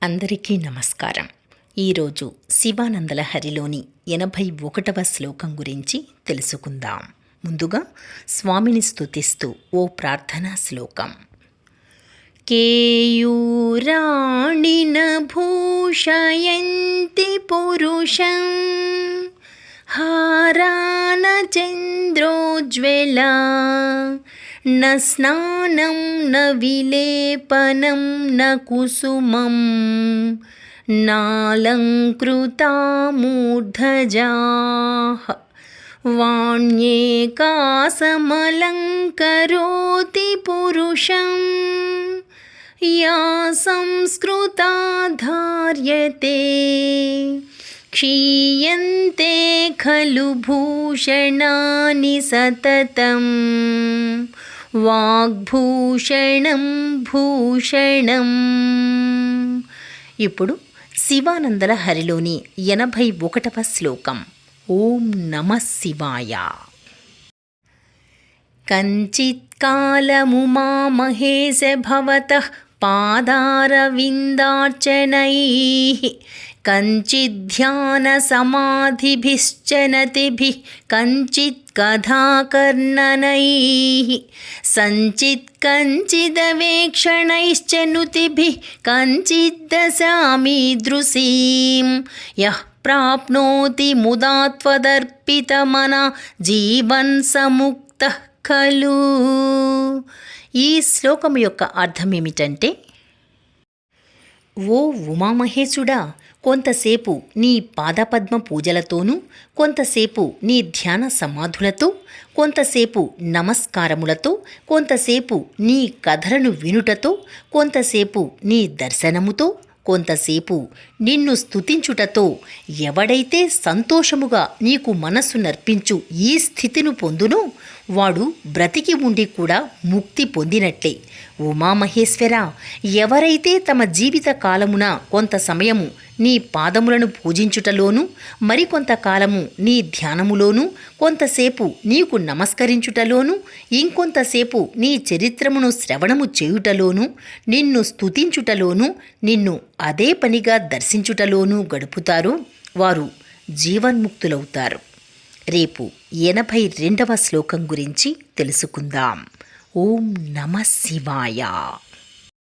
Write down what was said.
అందరికీ నమస్కారం. ఈరోజు శివానందలహరిలోని 81వ శ్లోకం గురించి తెలుసుకుందాం. ముందుగా స్వామిని స్తుతిస్తూ ఓ ప్రార్థనా శ్లోకం. కేయూరాణిన భూషయంతి పురుషం హారాన చంద్రోజ్వలా న స్నానం న విలేపనం న కుసుమం నాలంకృతా మూర్ధజాః వాణ్యేకాసమలంకరోతి పురుషం యా సంస్కృతా ధార్యతే క్షీయంతే ఖలు భూషణాని సతతం వాగ్భూషణం భూషణం. ఇప్పుడు శివానందలహరిలోని 81వ శ్లోకం. ఓం నమః శివాయ. కంచిత్కాలముమామహేశ భవతః పాదారవిందార్చనైః కంచిధ్యానసమాధిభిశ్చనతిభిః కంచిత్ కథాకర్ణనైః సంచిత్ కంచిదవేక్షణైశ్చ నుతిభిః కంచిద్దశామీదృశీం యః ప్రాప్నోతి ముదా త్వదర్పితమనా జీవన్ సముక్తః ఖలు. ఈ శ్లోకం యొక్క అర్థం ఏమిటంటే, ఓ ఉమామహేశుడా, కొంతసేపు నీ పాదపద్మ పూజలతోనూ, కొంతసేపు నీ ధ్యాన సమాధులతో, కొంతసేపు నమస్కారములతో, కొంతసేపు నీ కథలను వినుటతో, కొంతసేపు నీ దర్శనముతో, కొంతసేపు నిన్ను స్తుతించుటతో ఎవడైతే సంతోషముగా నీకు మనస్సు నర్పించు ఈ స్థితిని పొందునో వాడు బ్రతికి ఉండి కూడా ముక్తి పొందినట్లే. ఉమామహేశ్వర, ఎవరైతే తమ జీవిత కాలమున కొంత సమయము నీ పాదములను పూజించుటలోనూ, మరికొంతకాలము నీ ధ్యానములోనూ, కొంతసేపు నీకు నమస్కరించుటలోనూ, ఇంకొంతసేపు నీ చరిత్రమును శ్రవణము చేయుటలోనూ, నిన్ను స్తుతించుటలోనూ, నిన్ను అదే పనిగా దర్శించుటలోనూ గడుపుతారో వారు జీవన్ముక్తులవుతారు. రేపు 82వ శ్లోకం గురించి తెలుసుకుందాం. ఓం నమః శివాయ.